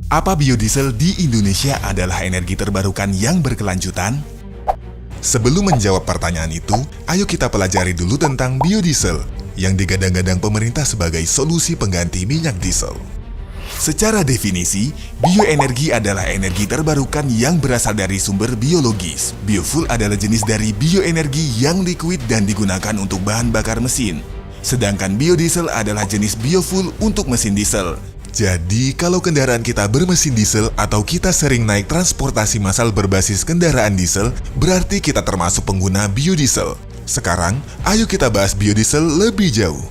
Apa biodiesel di Indonesia adalah energi terbarukan yang berkelanjutan? Sebelum menjawab pertanyaan itu, ayo kita pelajari dulu tentang biodiesel yang digadang-gadang pemerintah sebagai solusi pengganti minyak diesel. Secara definisi, bioenergi adalah energi terbarukan yang berasal dari sumber biologis. Biofuel adalah jenis dari bioenergi yang liquid dan digunakan untuk bahan bakar mesin. Sedangkan biodiesel adalah jenis biofuel untuk mesin diesel. Jadi, kalau kendaraan kita bermesin diesel atau kita sering naik transportasi massal berbasis kendaraan diesel, berarti kita termasuk pengguna biodiesel. Sekarang, ayo kita bahas biodiesel lebih jauh.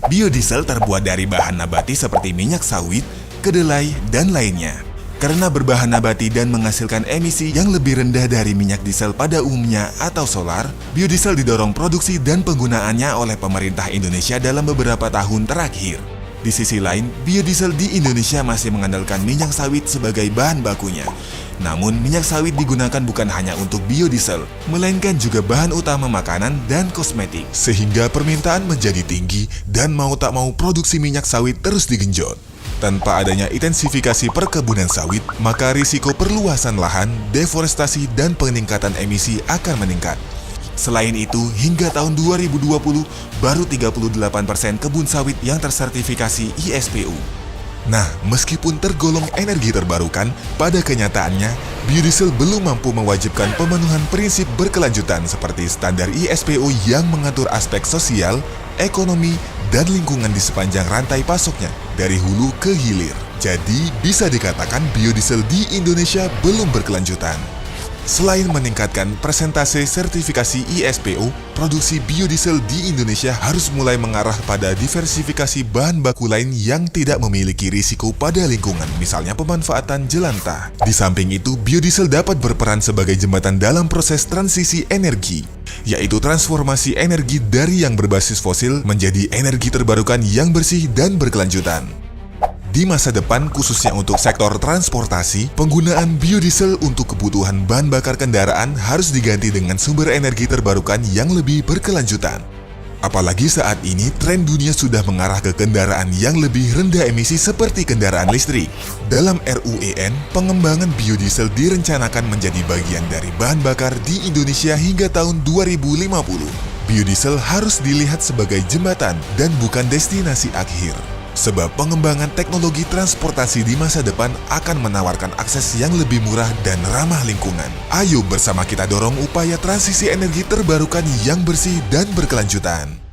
Biodiesel terbuat dari bahan nabati seperti minyak sawit, kedelai, dan lainnya. Karena berbahan nabati dan menghasilkan emisi yang lebih rendah dari minyak diesel pada umumnya atau solar, biodiesel didorong produksi dan penggunaannya oleh pemerintah Indonesia dalam beberapa tahun terakhir. Di sisi lain, biodiesel di Indonesia masih mengandalkan minyak sawit sebagai bahan bakunya. Namun, minyak sawit digunakan bukan hanya untuk biodiesel, melainkan juga bahan utama makanan dan kosmetik. Sehingga permintaan menjadi tinggi dan mau tak mau produksi minyak sawit terus digenjot. Tanpa adanya intensifikasi perkebunan sawit, maka risiko perluasan lahan, deforestasi, dan peningkatan emisi akan meningkat. Selain itu, hingga tahun 2020, baru 38% kebun sawit yang tersertifikasi ISPU. Nah, meskipun tergolong energi terbarukan, pada kenyataannya, biodiesel belum mampu mewajibkan pemenuhan prinsip berkelanjutan seperti standar ISPU yang mengatur aspek sosial, ekonomi, dan lingkungan di sepanjang rantai pasoknya, dari hulu ke hilir. Jadi, bisa dikatakan biodiesel di Indonesia belum berkelanjutan. Selain meningkatkan persentase sertifikasi ISPU, produksi biodiesel di Indonesia harus mulai mengarah pada diversifikasi bahan baku lain yang tidak memiliki risiko pada lingkungan, misalnya pemanfaatan jelantah. Di samping itu, biodiesel dapat berperan sebagai jembatan dalam proses transisi energi, yaitu transformasi energi dari yang berbasis fosil menjadi energi terbarukan yang bersih dan berkelanjutan. Di masa depan, khususnya untuk sektor transportasi, penggunaan biodiesel untuk kebutuhan bahan bakar kendaraan harus diganti dengan sumber energi terbarukan yang lebih berkelanjutan. Apalagi saat ini, tren dunia sudah mengarah ke kendaraan yang lebih rendah emisi seperti kendaraan listrik. Dalam RUEN, pengembangan biodiesel direncanakan menjadi bagian dari bahan bakar di Indonesia hingga tahun 2050. Biodiesel harus dilihat sebagai jembatan dan bukan destinasi akhir. Sebab pengembangan teknologi transportasi di masa depan akan menawarkan akses yang lebih murah dan ramah lingkungan. Ayo bersama kita dorong upaya transisi energi terbarukan yang bersih dan berkelanjutan.